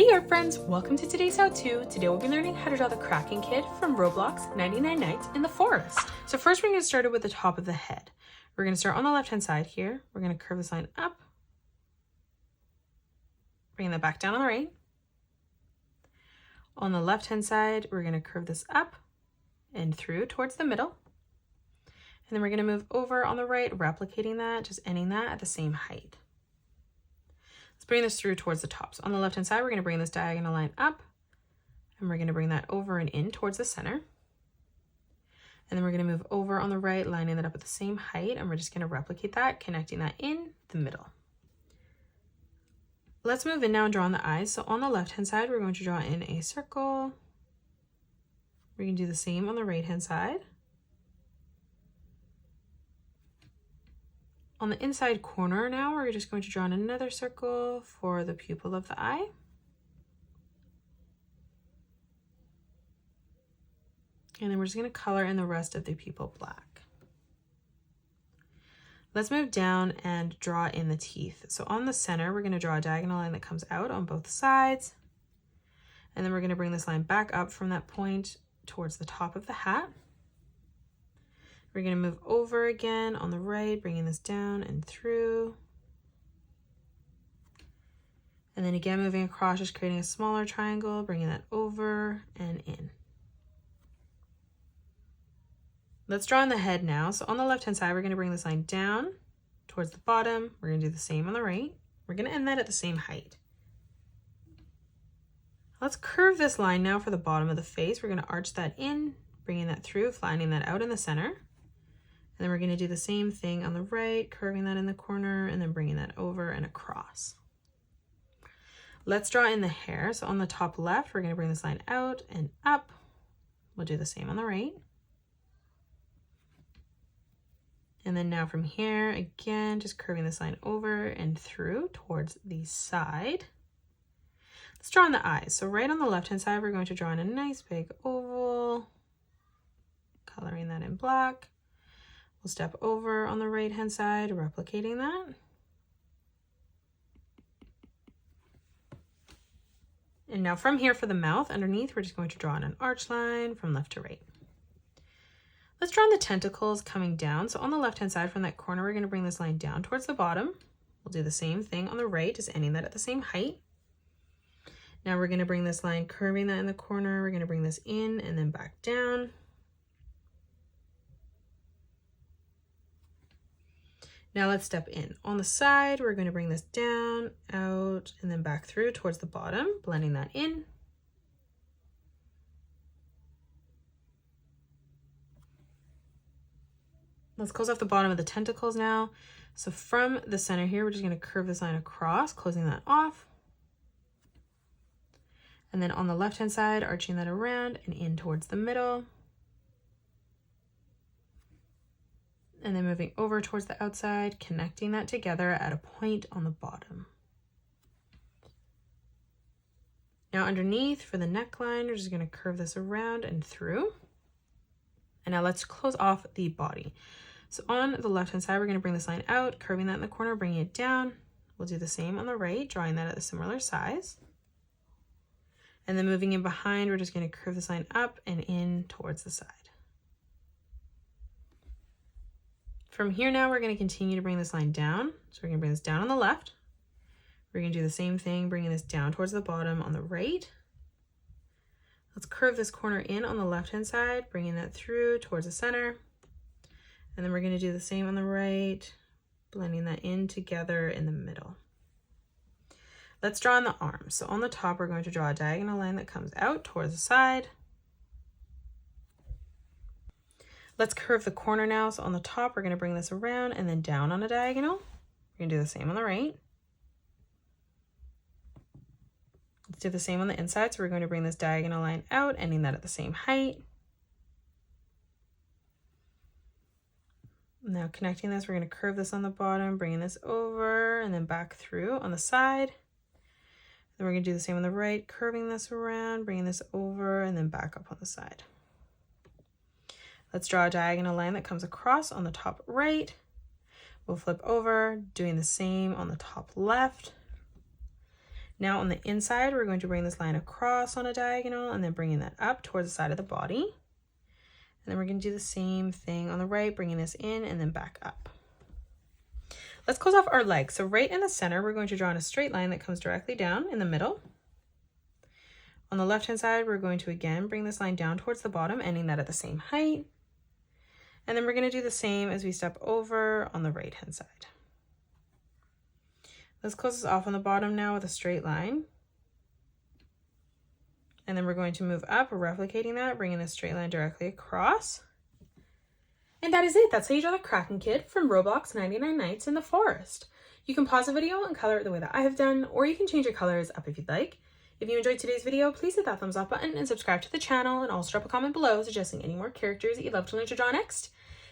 Hey art friends, welcome to today's how-to. Today we'll be learning how to draw the Kraken kid from Roblox 99 Nights in the Forest. So first we're going to start it with the top of the head. We're going to start on the left hand side here. We're going to curve this line up, bring that back down on the right. On the left hand side we're going to curve this up and through towards the middle. And then we're going to move over on the right, replicating that, just ending that at the same height. Let's bring this through towards the top. So on the left hand side, we're going to bring this diagonal line up and we're going to bring that over and in towards the center. And then we're going to move over on the right, lining that up at the same height, and we're just going to replicate that, connecting that in the middle. Let's move in now and draw on the eyes. So on the left hand side, we're going to draw in a circle. We're going to do the same on the right hand side. On the inside corner now, we're just going to draw in another circle for the pupil of the eye. And then we're just going to color in the rest of the pupil black. Let's move down and draw in the teeth. So on the center, we're going to draw a diagonal line that comes out on both sides. And then we're going to bring this line back up from that point towards the top of the hat. We're going to move over again on the right, bringing this down and through. And then again, moving across, just creating a smaller triangle, bringing that over and in. Let's draw on the head now. So on the left-hand side, we're going to bring this line down towards the bottom. We're going to do the same on the right. We're going to end that at the same height. Let's curve this line now for the bottom of the face. We're going to arch that in, bringing that through, flattening that out in the center. And then we're going to do the same thing on the right, curving that in the corner and then bringing that over and across. Let's draw in the hair. So on the top left, we're going to bring this line out and up. We'll do the same on the right. And then now from here, again, just curving this line over and through towards the side. Let's draw in the eyes. So right on the left-hand side, we're going to draw in a nice big oval, coloring that in black. We'll step over on the right-hand side, replicating that. And now from here for the mouth, underneath, we're just going to draw in an arch line from left to right. Let's draw in the tentacles coming down. So on the left-hand side from that corner, we're going to bring this line down towards the bottom. We'll do the same thing on the right, just ending that at the same height. Now we're going to bring this line, curving that in the corner. We're going to bring this in and then back down. Now let's step in. On the side, we're going to bring this down, out, and then back through towards the bottom, blending that in. Let's close off the bottom of the tentacles now. So from the center here, we're just going to curve this line across, closing that off. And then on the left-hand side, arching that around and in towards the middle. And then moving over towards the outside, connecting that together at a point on the bottom. Now underneath for the neckline, we're just going to curve this around and through. And now let's close off the body. So on the left-hand side, we're going to bring this line out, curving that in the corner, bringing it down. We'll do the same on the right, drawing that at a similar size. And then moving in behind, we're just going to curve this line up and in towards the side. From here now, we're going to continue to bring this line down. So we're going to bring this down on the left. We're going to do the same thing, bringing this down towards the bottom on the right. Let's curve this corner in on the left-hand side, bringing that through towards the center. And then we're going to do the same on the right, blending that in together in the middle. Let's draw in the arms. So on the top, we're going to draw a diagonal line that comes out towards the side. Let's curve the corner now. So on the top, we're going to bring this around and then down on a diagonal. We're going to do the same on the right. Let's do the same on the inside. So we're going to bring this diagonal line out, ending that at the same height. Now connecting this, we're going to curve this on the bottom, bringing this over and then back through on the side. Then we're going to do the same on the right, curving this around, bringing this over and then back up on the side. Let's draw a diagonal line that comes across on the top right. We'll flip over, doing the same on the top left. Now on the inside, we're going to bring this line across on a diagonal and then bringing that up towards the side of the body. And then we're going to do the same thing on the right, bringing this in and then back up. Let's close off our legs. So right in the center, we're going to draw in a straight line that comes directly down in the middle. On the left-hand side, we're going to again bring this line down towards the bottom, ending that at the same height. And then we're going to do the same as we step over on the right-hand side. Let's close this off on the bottom now with a straight line. And then we're going to move up, replicating that, bringing a straight line directly across. And that is it. That's how you draw the Kraken kid from Roblox 99 Nights in the Forest. You can pause the video and color it the way that I have done, or you can change your colors up if you'd like. If you enjoyed today's video, please hit that thumbs up button and subscribe to the channel, and also drop a comment below suggesting any more characters that you'd love to learn to draw next.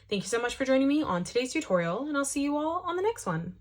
Thank you so much for joining me on today's tutorial, and I'll see you all on the next one.